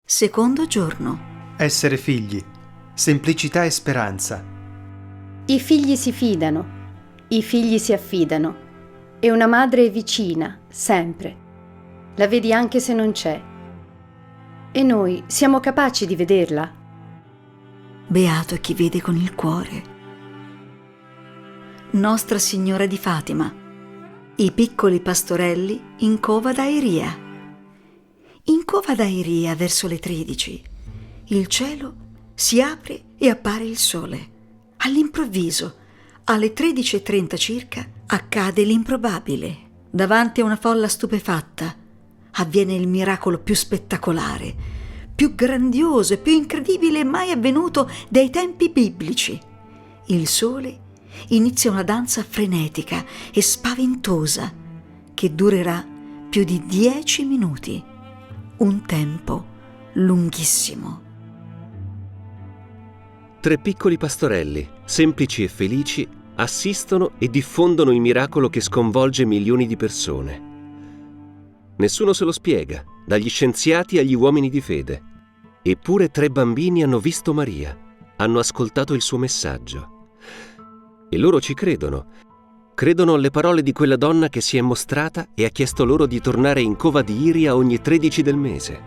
Secondo giorno. Essere figli, semplicità e speranza. I figli si fidano, i figli si affidano e una madre è vicina, sempre. La vedi anche se non c'è. E noi siamo capaci di vederla? Beato è chi vede con il cuore. Nostra Signora di Fatima. I piccoli pastorelli in Cova d'Airia. In Cova d'Airia, verso le 13, il cielo si apre e appare il sole. All'improvviso, alle 13:30 circa, accade l'improbabile. Davanti a una folla stupefatta avviene il miracolo più spettacolare, più grandioso e più incredibile mai avvenuto dai tempi biblici. Il sole inizia una danza frenetica e spaventosa che durerà più di 10 minuti. Un tempo lunghissimo. 3 piccoli pastorelli, semplici e felici, assistono e diffondono il miracolo che sconvolge milioni di persone. Nessuno se lo spiega, dagli scienziati agli uomini di fede. Eppure 3 bambini hanno visto Maria, hanno ascoltato il suo messaggio. E loro ci credono. Credono alle parole di quella donna che si è mostrata e ha chiesto loro di tornare in Cova di Iria ogni 13 del mese.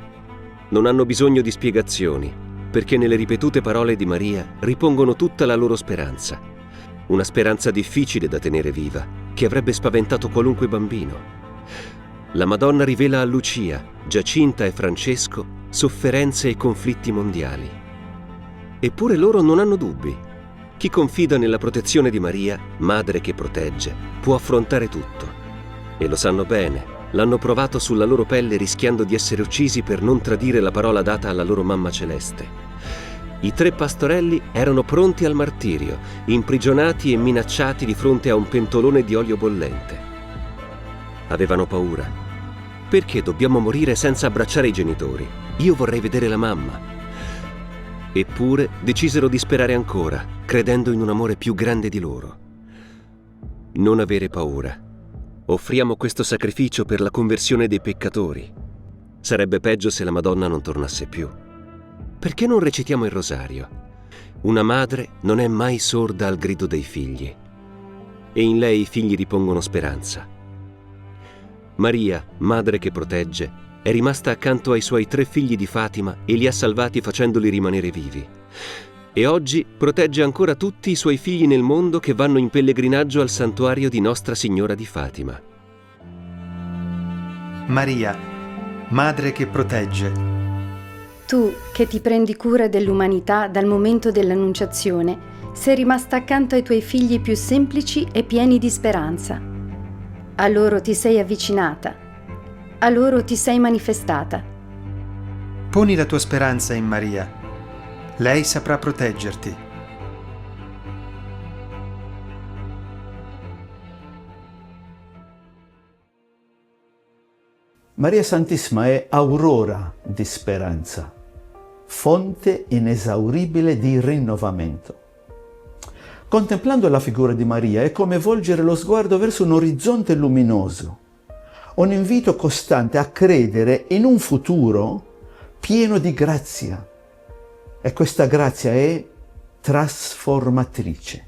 Non hanno bisogno di spiegazioni, perché nelle ripetute parole di Maria ripongono tutta la loro speranza. Una speranza difficile da tenere viva, che avrebbe spaventato qualunque bambino. La Madonna rivela a Lucia, Giacinta e Francesco sofferenze e conflitti mondiali. Eppure loro non hanno dubbi. Chi confida nella protezione di Maria, madre che protegge, può affrontare tutto. E lo sanno bene, l'hanno provato sulla loro pelle rischiando di essere uccisi per non tradire la parola data alla loro mamma celeste. I 3 pastorelli erano pronti al martirio, imprigionati e minacciati di fronte a un pentolone di olio bollente. Avevano paura. Perché dobbiamo morire senza abbracciare i genitori? Io vorrei vedere la mamma. Eppure decisero di sperare ancora, credendo in un amore più grande di loro. Non avere paura. Offriamo questo sacrificio per la conversione dei peccatori. Sarebbe peggio se la Madonna non tornasse più. Perché non recitiamo il rosario? Una madre non è mai sorda al grido dei figli. E in lei i figli ripongono speranza. Maria, madre che protegge, è rimasta accanto ai suoi 3 figli di Fatima e li ha salvati facendoli rimanere vivi. E oggi protegge ancora tutti i suoi figli nel mondo che vanno in pellegrinaggio al santuario di Nostra Signora di Fatima. Maria, madre che protegge. Tu, che ti prendi cura dell'umanità dal momento dell'Annunciazione, sei rimasta accanto ai tuoi figli più semplici e pieni di speranza. A loro ti sei avvicinata. A loro ti sei manifestata. Poni la tua speranza in Maria. Lei saprà proteggerti. Maria Santissima è aurora di speranza, fonte inesauribile di rinnovamento. Contemplando la figura di Maria è come volgere lo sguardo verso un orizzonte luminoso, un invito costante a credere in un futuro pieno di grazia. E questa grazia è trasformatrice.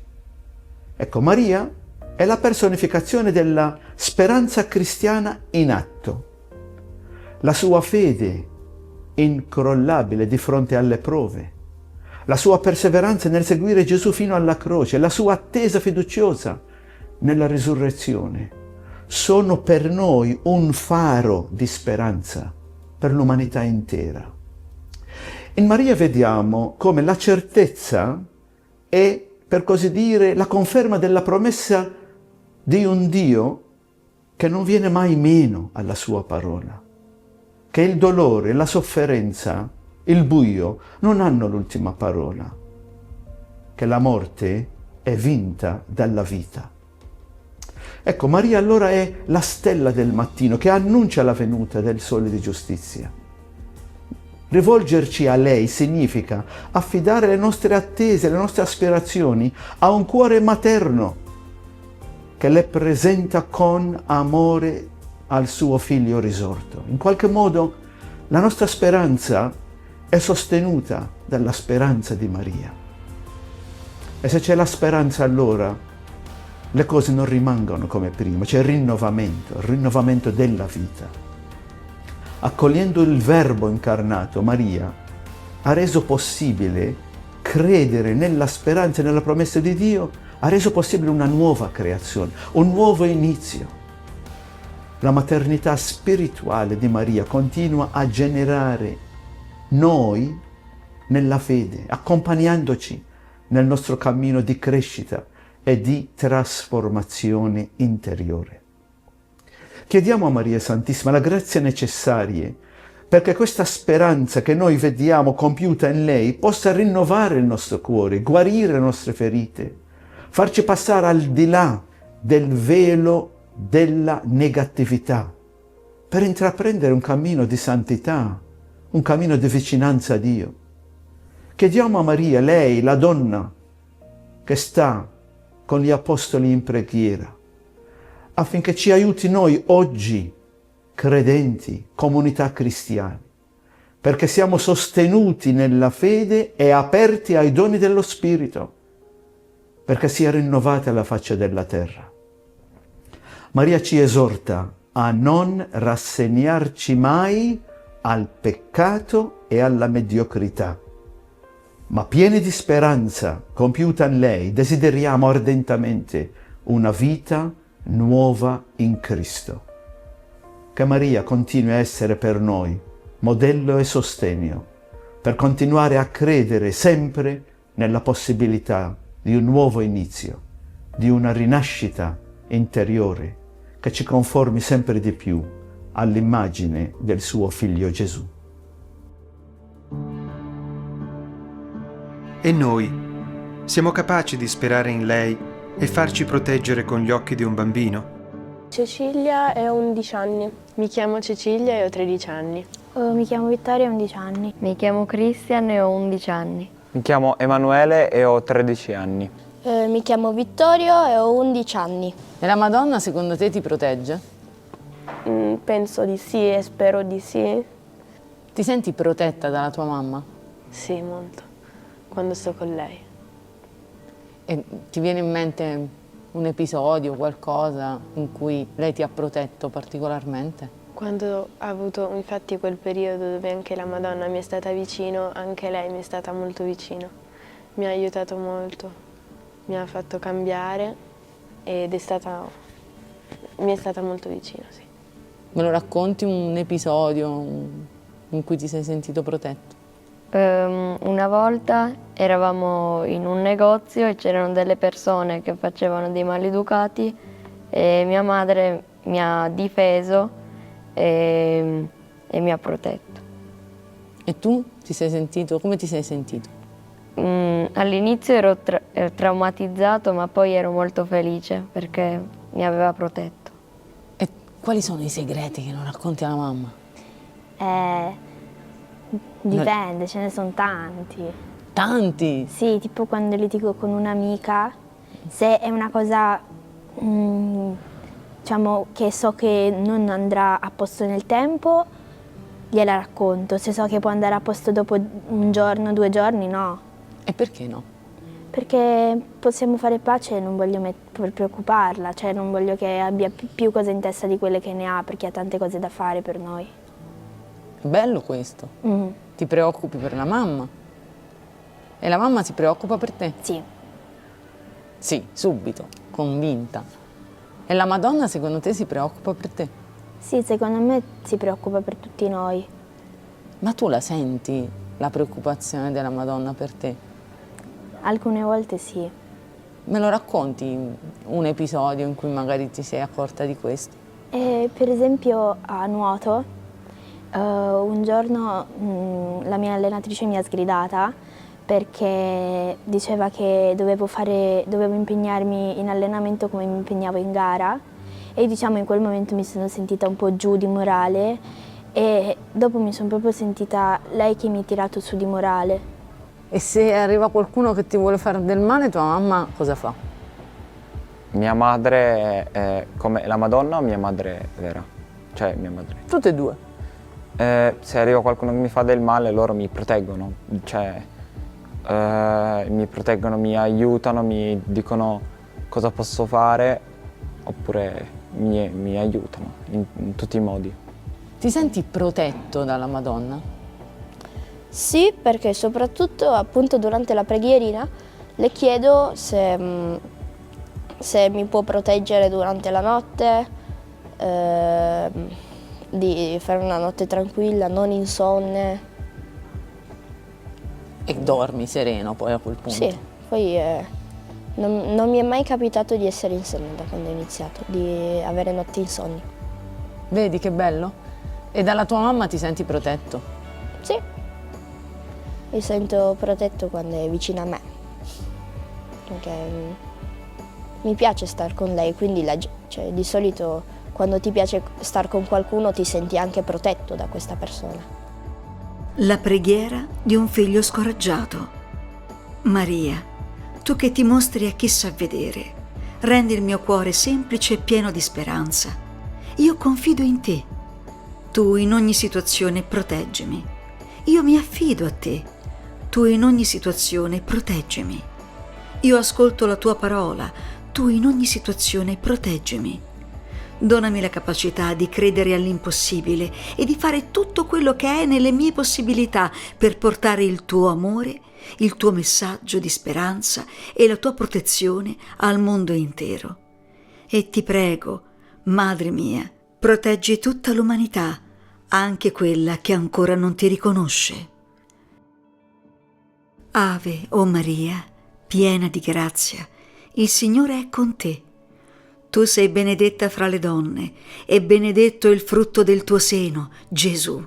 Ecco, Maria è la personificazione della speranza cristiana in atto. La sua fede incrollabile di fronte alle prove, la sua perseveranza nel seguire Gesù fino alla croce, la sua attesa fiduciosa nella risurrezione, sono per noi un faro di speranza per l'umanità intera. In Maria vediamo come la certezza è, per così dire, la conferma della promessa di un Dio che non viene mai meno alla sua parola, che il dolore, la sofferenza, il buio non hanno l'ultima parola, che la morte è vinta dalla vita. Ecco, Maria allora è la stella del mattino che annuncia la venuta del sole di giustizia. Rivolgerci a lei significa affidare le nostre attese, le nostre aspirazioni a un cuore materno che le presenta con amore al suo figlio risorto. In qualche modo la nostra speranza è sostenuta dalla speranza di Maria. E se c'è la speranza, allora le cose non rimangono come prima, c'è il rinnovamento della vita. Accogliendo il Verbo incarnato, Maria ha reso possibile credere nella speranza e nella promessa di Dio, ha reso possibile una nuova creazione, un nuovo inizio. La maternità spirituale di Maria continua a generare noi nella fede, accompagnandoci nel nostro cammino di crescita e di trasformazione interiore. Chiediamo a Maria Santissima le grazie necessarie perché questa speranza che noi vediamo compiuta in lei possa rinnovare il nostro cuore, guarire le nostre ferite, farci passare al di là del velo della negatività, per intraprendere un cammino di santità, un cammino di vicinanza a Dio. Chiediamo a Maria, lei, la donna che sta con gli apostoli in preghiera, affinché ci aiuti noi oggi, credenti, comunità cristiane, perché siamo sostenuti nella fede e aperti ai doni dello Spirito, perché sia rinnovata la faccia della terra. Maria ci esorta a non rassegnarci mai al peccato e alla mediocrità, ma pieni di speranza compiuta in lei, desideriamo ardentemente una vita nuova in Cristo. Che Maria continui a essere per noi modello e sostegno, per continuare a credere sempre nella possibilità di un nuovo inizio, di una rinascita interiore che ci conformi sempre di più all'immagine del suo Figlio Gesù. E noi siamo capaci di sperare in lei e farci proteggere con gli occhi di un bambino? Cecilia e ho 11 anni. Mi chiamo Cecilia e ho 13 anni. Mi chiamo Vittoria e ho 11 anni. Mi chiamo Cristian e ho 11 anni. Mi chiamo Emanuele e ho 13 anni. Mi chiamo Vittorio e ho 11 anni. E la Madonna secondo te ti protegge? Penso di sì e spero di sì. Ti senti protetta dalla tua mamma? Sì, molto, quando sto con lei. E ti viene in mente un episodio, qualcosa in cui lei ti ha protetto particolarmente? Quando ha avuto infatti quel periodo dove anche la Madonna mi è stata vicino, anche lei mi è stata molto vicino. Mi ha aiutato molto, mi ha fatto cambiare ed mi è stata molto vicino, sì. Me lo racconti un episodio in cui ti sei sentito protetto? Una volta eravamo in un negozio e c'erano delle persone che facevano dei maleducati e mia madre mi ha difeso e mi ha protetto. E tu ti sei sentito? Come ti sei sentito? All'inizio ero traumatizzato, ma poi ero molto felice perché mi aveva protetto. E quali sono i segreti che non racconti alla mamma? Dipende, ce ne sono tanti. Tanti? Sì, tipo quando litigo con un'amica, se è una cosa diciamo che so che non andrà a posto nel tempo, gliela racconto. Se so che può andare a posto dopo un giorno, 2 giorni, no. E perché no? Perché possiamo fare pace e non voglio preoccuparla, cioè non voglio che abbia più cose in testa di quelle che ne ha, perché ha tante cose da fare per noi. È bello questo. Ti preoccupi per la mamma. E la mamma si preoccupa per te? Sì. Sì, subito, convinta. E la Madonna secondo te si preoccupa per te? Sì, secondo me si preoccupa per tutti noi. Ma tu la senti, la preoccupazione della Madonna per te? Alcune volte sì. Me lo racconti un episodio in cui magari ti sei accorta di questo? Per esempio a nuoto, un giorno la mia allenatrice mi ha sgridata perché diceva che dovevo impegnarmi in allenamento come mi impegnavo in gara e diciamo in quel momento mi sono sentita un po' giù di morale e dopo mi sono proprio sentita lei che mi ha tirato su di morale. E se arriva qualcuno che ti vuole fare del male, tua mamma cosa fa? Mia madre è come la Madonna o mia madre vera? Cioè mia madre. Tutte e due. Se arriva qualcuno che mi fa del male, loro mi proteggono, cioè mi proteggono, mi aiutano, mi dicono cosa posso fare, oppure mi aiutano in tutti i modi. Ti senti protetto dalla Madonna? Sì, perché soprattutto appunto durante la preghierina le chiedo se mi può proteggere durante la notte, di fare una notte tranquilla, non insonne. E dormi sereno poi a quel punto? Sì, poi non mi è mai capitato di essere insonne da quando ho iniziato, di avere notti insonni. Vedi che bello? E dalla tua mamma ti senti protetto? Sì, mi sento protetto quando è vicino a me, perché mi piace star con lei, quindi cioè, di solito quando ti piace star con qualcuno ti senti anche protetto da questa persona. La preghiera di un figlio scoraggiato. Maria, tu che ti mostri a chi sa vedere, rendi il mio cuore semplice e pieno di speranza. Io confido in te. Tu in ogni situazione proteggimi. Io mi affido a te. Tu in ogni situazione proteggimi. Io ascolto la tua parola. Tu in ogni situazione proteggimi. Donami la capacità di credere all'impossibile e di fare tutto quello che è nelle mie possibilità per portare il tuo amore, il tuo messaggio di speranza e la tua protezione al mondo intero. E ti prego, Madre mia, proteggi tutta l'umanità, anche quella che ancora non ti riconosce. Ave, o Maria, piena di grazia, il Signore è con te. Tu sei benedetta fra le donne, e benedetto il frutto del tuo seno, Gesù.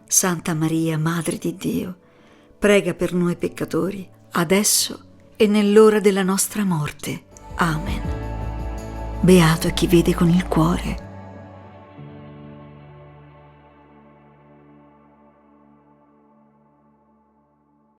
Santa Maria, Madre di Dio, prega per noi peccatori, adesso e nell'ora della nostra morte. Amen. Beato è chi vede con il cuore,